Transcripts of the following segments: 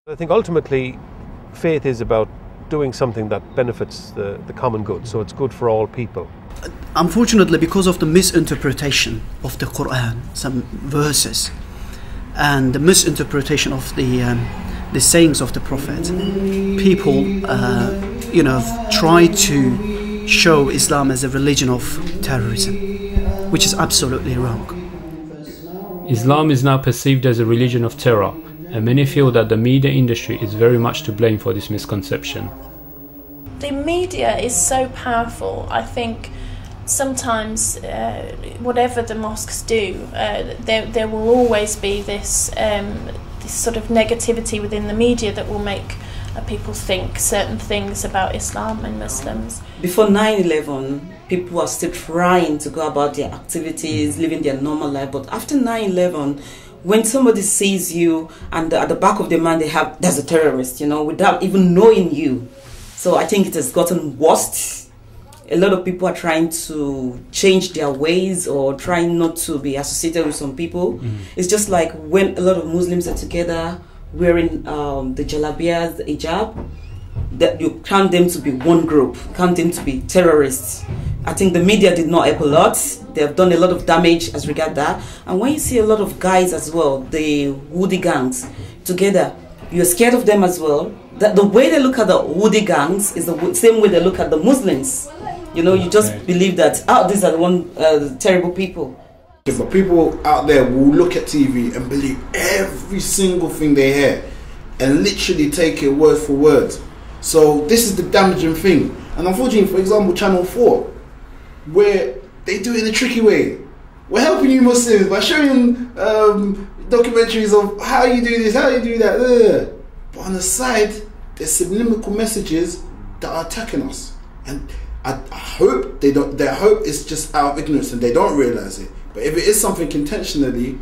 I think ultimately faith is about doing something that benefits the common good, so it's good for all people. Unfortunately, because of the misinterpretation of the Quran, some verses, and the misinterpretation of the sayings of the Prophet, people, try to show Islam as a religion of terrorism, which is absolutely wrong. Islam is now perceived as a religion of terror, and many feel that the media industry is very much to blame for this misconception. The media is so powerful. I think sometimes whatever the mosques do, there will always be this sort of negativity within the media that will make people think certain things about Islam and Muslims. Before 9/11, people were still trying to go about their activities, living their normal life. But after 9/11, when somebody sees you and at the back of their mind there's a terrorist, without even knowing you. So I think it has gotten worse. A lot of people are trying to change their ways or trying not to be associated with some people. It's just like when a lot of Muslims are together wearing the jalabiyas, the hijab, that you count them to be one group, count them to be terrorists. I think the media did not help a lot. They have done a lot of damage as regard that. And when you see a lot of guys as well, the Woody gangs together, you're scared of them as well. That the way they look at the Woody gangs is the same way they look at the Muslims. You just believe that, these are the terrible people. But people out there will look at TV and believe every single thing they hear and literally take it word for word. So this is the damaging thing. And unfortunately, for example, Channel 4, where they do it in a tricky way. We're helping you Muslims by showing documentaries of how you do this, how you do that. But on the side, there's subliminal messages that are attacking us. And I hope they don't. Their hope is just out of ignorance and they don't realize it. But if it is something intentionally,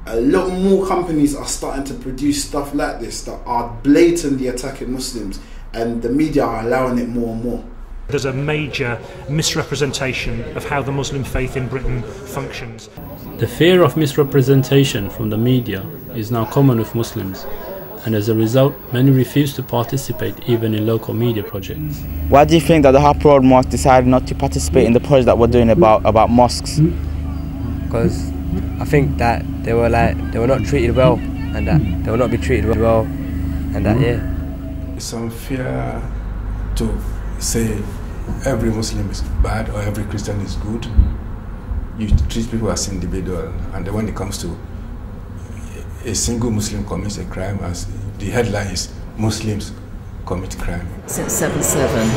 a lot more companies are starting to produce stuff like this that are blatantly attacking Muslims, and the media are allowing it more and more. There's a major misrepresentation of how the Muslim faith in Britain functions. The fear of misrepresentation from the media is now common with Muslims, and as a result, many refuse to participate even in local media projects. Why do you think that the Harp Road Mosque decided not to participate in the project that we're doing about mosques? Because I think that they were not treated well, and that they will not be treated well, and that It's unfair to say every Muslim is bad or every Christian is good. You treat people as individual, and then when it comes to a single Muslim commits a crime, as the headline is Muslims commit crime. Since 7/7,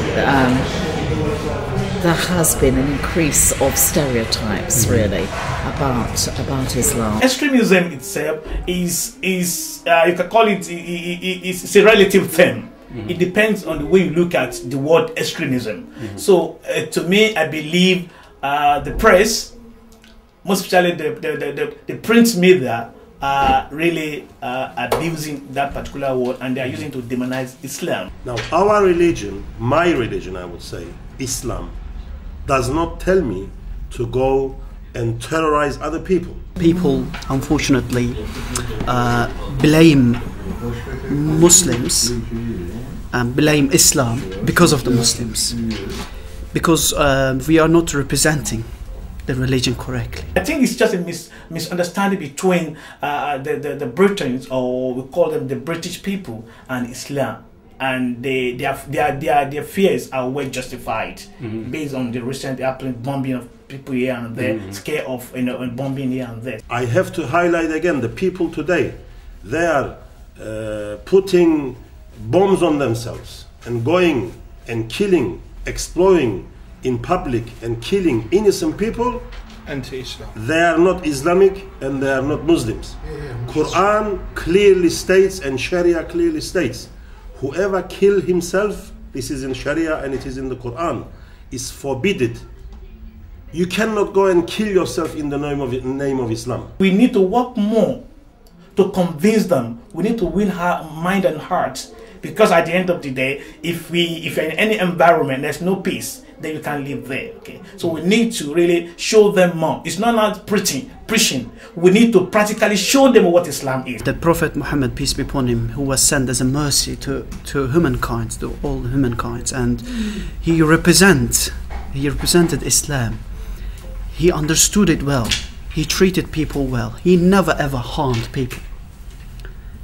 there has been an increase of stereotypes, really, about Islam. Extremism itself is you can call it, it's a relative term. It depends on the way you look at the word extremism. So to me, I believe the press, most especially the print media, are really abusing that particular word, and they are using it to demonize Islam. Now, our religion, my religion, I would say, Islam, does not tell me to go and terrorize other people. People, unfortunately, blame Muslims and blame Islam because of the Muslims, because we are not representing the religion correctly. I think it's just a misunderstanding between the Britons, or we call them the British people, and Islam, and their fears are well justified based on the recent bombing of people here and there, scare of bombing here and there. I have to highlight again the people today. They are putting bombs on themselves and going and killing, exploring in public and killing innocent people. Anti-Islam. They are not Islamic and they are not Muslims. Quran clearly states and Sharia clearly states, whoever kill himself, this is in Sharia and it is in the Quran, is forbidden. You cannot go and kill yourself in the name of Islam. We need to work more to convince them. We need to win mind and heart, because at the end of the day, if you're in any environment, there's no peace, then you can live there. Okay, so we need to really show them more. It's not like preaching. We need to practically show them what Islam is. The Prophet Muhammad, peace be upon him, who was sent as a mercy to humankind, to all humankind, and he represented Islam. He understood it well. He treated people well. He never ever harmed people.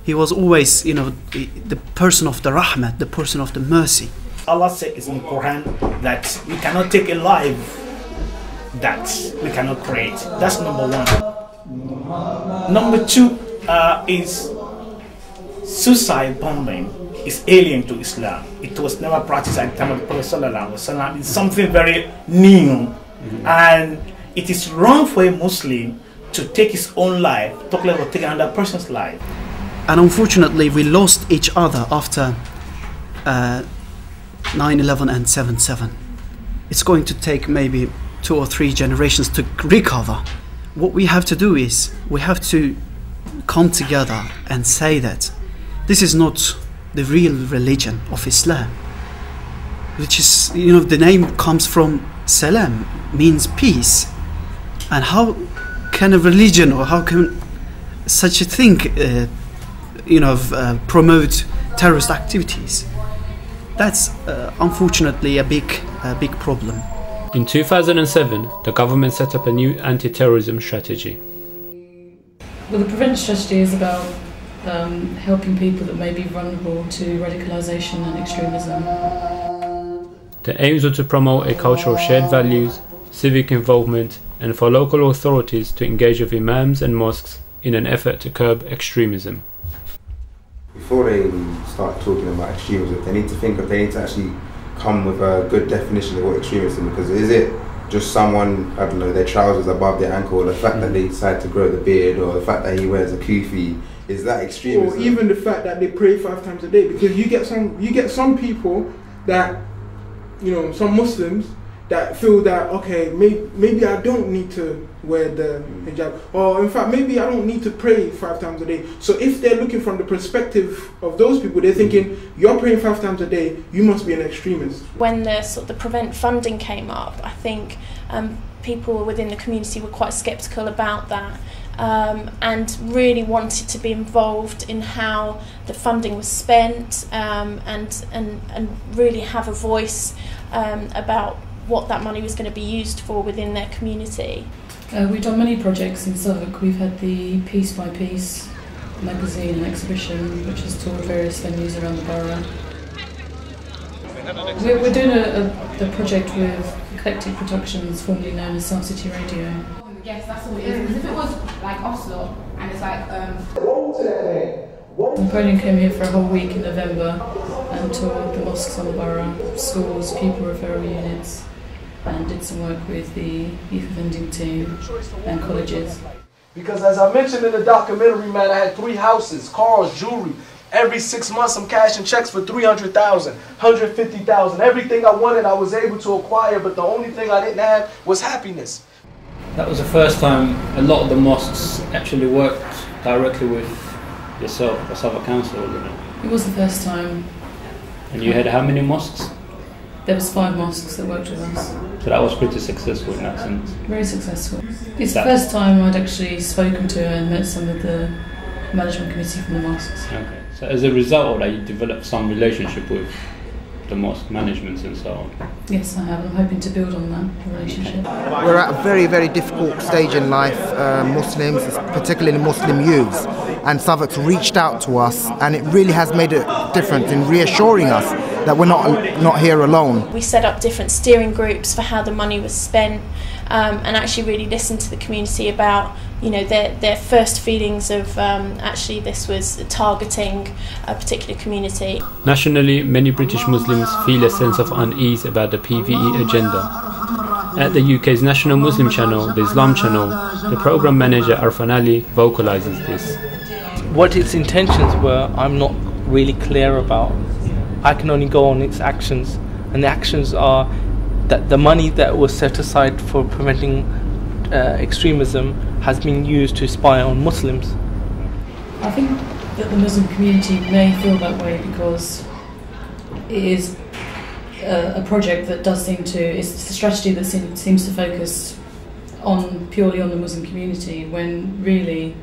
He was always, the person of the rahmat, the person of the mercy. Allah says in the Quran that we cannot take a life that we cannot create. That's number one. Number two is suicide bombing is alien to Islam. It was never practiced at the time of the Prophet ﷺ. It's something very new, and it is wrong for a Muslim to take his own life, talk about taking another person's life. And unfortunately, we lost each other after 9/11 and 7/7. It's going to take maybe 2 or 3 generations to recover. What we have to do is we have to come together and say that this is not the real religion of Islam, which is, the name comes from salam, means peace. And how can a religion, or how can such a thing promote terrorist activities? That's unfortunately a big problem. In 2007, the government set up a new anti-terrorism strategy. Well, the prevention strategy is about helping people that may be vulnerable to radicalisation and extremism. The aims were to promote a culture of shared values, civic involvement, and for local authorities to engage with imams and mosques in an effort to curb extremism. Before they start talking about extremism, they need to actually come with a good definition of what extremism is. Because is it just someone, I don't know, their trousers above their ankle, or the fact that they decide to grow the beard, or the fact that he wears a kufi, is that extremism? Or even the fact that they pray 5 times a day, because you get some people that, some Muslims that feel that, okay, maybe I don't need to wear the hijab, or in fact maybe I don't need to pray 5 times a day. So if they're looking from the perspective of those people, they're thinking, you're praying 5 times a day, you must be an extremist. When the prevent funding came up, I think people within the community were quite sceptical about that, and really wanted to be involved in how the funding was spent, and really have a voice about what that money was going to be used for within their community. We've done many projects in Southwark. We've had the Piece by Piece magazine and exhibition, which has toured various venues around the borough. We're doing the project with Eclectic Productions, formerly known as South City Radio. Yes, that's all it is. Because if it was like Oslo, and it's like... Napoleon came here for a whole week in November and toured the mosques on the borough, schools, pupil referral units, and did some work with the youth offending team and colleges. Because as I mentioned in the documentary, man, I had 3 houses, cars, jewelry. Every 6 months I'm cashing checks for 300,000, 150,000. Everything I wanted I was able to acquire, but the only thing I didn't have was happiness. That was the first time a lot of the mosques actually worked directly with yourself, the Southwark Council, wasn't it? It was the first time. And you had how many mosques? There was 5 mosques that worked with us. So that was pretty successful in that sense? Very successful. It's the first time I'd actually spoken to and met some of the management committee from the mosques. Okay. So as a result of that, you developed some relationship with the mosque management and so on? Yes, I have. I'm hoping to build on that relationship. We're at a very, very difficult stage in life, Muslims, particularly Muslim youths, and Southwark's reached out to us, and it really has made a difference in reassuring us that we're not here alone. We set up different steering groups for how the money was spent, and actually really listened to the community about their first feelings of actually this was targeting a particular community. Nationally, many British Muslims feel a sense of unease about the PVE agenda. At the UK's national Muslim channel, the Islam channel, the programme manager Arfan Ali vocalises this. What its intentions were, I'm not really clear about. I can only go on its actions, and the actions are that the money that was set aside for preventing extremism has been used to spy on Muslims. I think that the Muslim community may feel that way because it is a project that does seem to, it's a strategy that seems to focus purely on the Muslim community, when really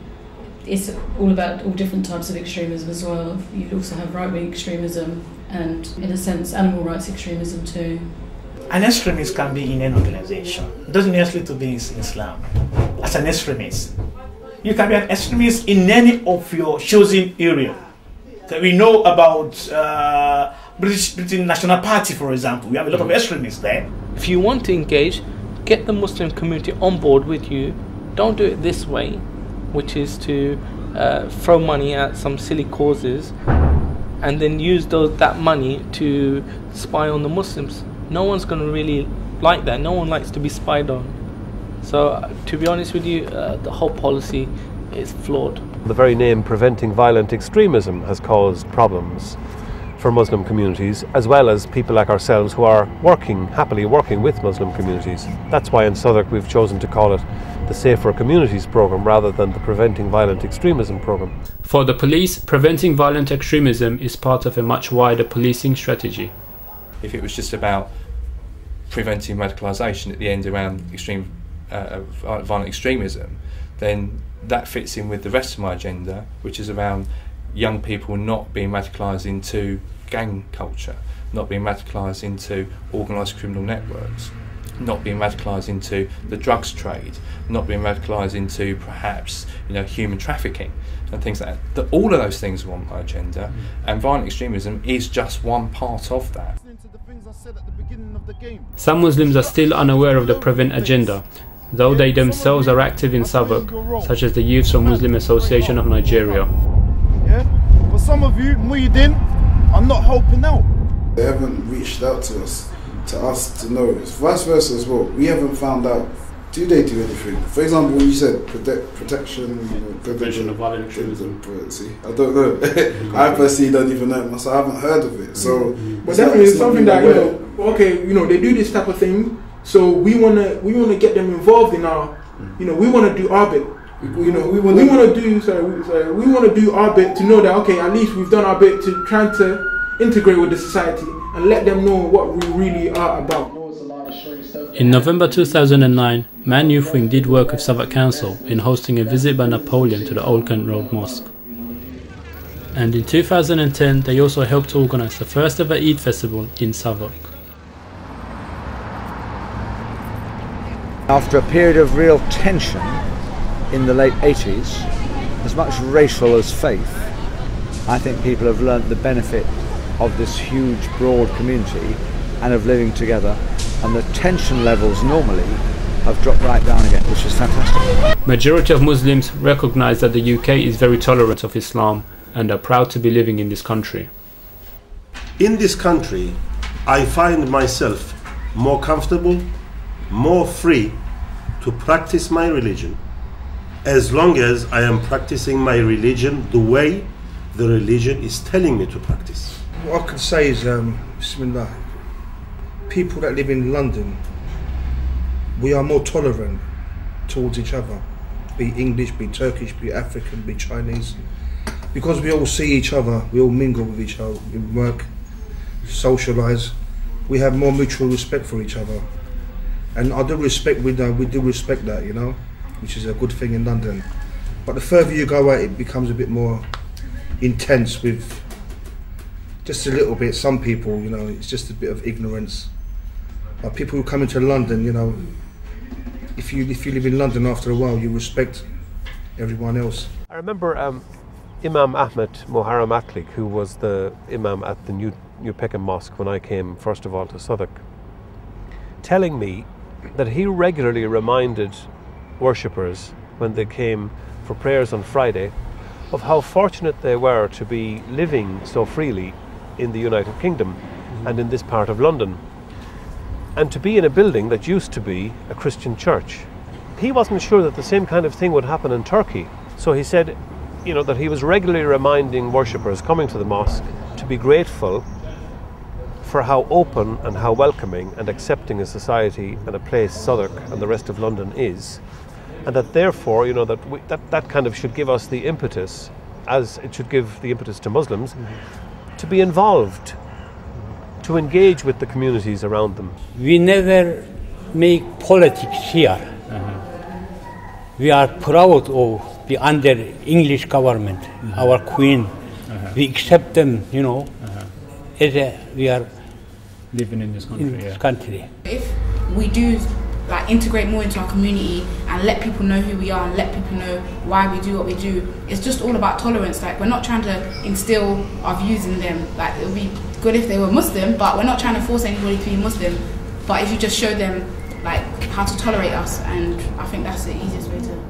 it's all about all different types of extremism as well. You also have right-wing extremism and, in a sense, animal rights extremism too. An extremist can be in any organization. It doesn't necessarily to be in Islam. As an extremist, you can be an extremist in any of your chosen area. So we know about British National Party, for example. We have a lot of extremists there. If you want to engage, get the Muslim community on board with you. Don't do it this way, which is to throw money at some silly causes and then use that money to spy on the Muslims. No one's going to really like that. No one likes to be spied on. So, to be honest with you, the whole policy is flawed. The very name preventing violent extremism has caused problems for Muslim communities, as well as people like ourselves who are happily working with Muslim communities. That's why in Southwark we've chosen to call it the Safer Communities Programme rather than the Preventing Violent Extremism Programme. For the police, preventing violent extremism is part of a much wider policing strategy. If it was just about preventing radicalisation at the end around violent extremism, then that fits in with the rest of my agenda, which is around young people not being radicalised into gang culture, not being radicalised into organised criminal networks, not being radicalised into the drugs trade, not being radicalised into perhaps human trafficking and things like that. All of those things are on my agenda, and violent extremism is just one part of that. Some Muslims are still unaware of the Prevent agenda, though they themselves are active in Southwark, such as the Youths for Muslim Association of Nigeria. Yeah, but some of you, Muhyiddin, are not helping out. They haven't reached out to us to know. It's vice versa as well. We haven't found out. Do they do anything? For example, when you said prevention of violent extremism. See, I don't know. I personally don't even know myself. I haven't heard of it. So, but definitely it's something that they do this type of thing. So we wanna get them involved in our, we want to do our bit. We want to do our bit to know that at least we've done our bit to try to integrate with the society and let them know what we really are about. In November 2009, Man Youth Wing did work with Southwark Council in hosting a visit by Napoleon to the Old Kent Road Mosque. And in 2010, they also helped organise the first ever Eid festival in Southwark. After a period of real tension in the late 80s, as much racial as faith, I think people have learnt the benefit of this huge, broad community and of living together, and the tension levels normally have dropped right down again, which is fantastic. Majority of Muslims recognise that the UK is very tolerant of Islam and are proud to be living in this country. In this country, I find myself more comfortable, more free to practice my religion, as long as I am practicing my religion the way the religion is telling me to practice. What I could say is, Bismillah, people that live in London, we are more tolerant towards each other, be English, be Turkish, be African, be Chinese, because we all see each other, we all mingle with each other, we work, socialise, we have more mutual respect for each other. And I do respect, we do respect that, which is a good thing in London. But the further you go out, it becomes a bit more intense with just a little bit. Some people, it's just a bit of ignorance. But people who come into London, if you live in London, after a while, you respect everyone else. I remember Imam Ahmed Muharram Aklik, who was the Imam at the New Peckham Mosque when I came first of all to Southwark, telling me that he regularly reminded worshippers when they came for prayers on Friday of how fortunate they were to be living so freely in the United Kingdom and in this part of London, and to be in a building that used to be a Christian church. He wasn't sure that the same kind of thing would happen in Turkey, so he said that he was regularly reminding worshippers coming to the mosque to be grateful for how open and how welcoming and accepting a society and a place Southwark and the rest of London is, and that therefore that kind of should give us the impetus, as it should give the impetus to Muslims, to be involved, to engage with the communities around them. We never make politics here. We are proud of the under English government, our Queen. We accept them, you know, as we are living in this country. If we do like integrate more into our community and let people know who we are and let people know why we do what we do, it's just all about tolerance. Like, we're not trying to instill our views in them. Like, it would be good if they were Muslim, but we're not trying to force anybody to be Muslim. But if you just show them like how to tolerate us, and I think that's the easiest way to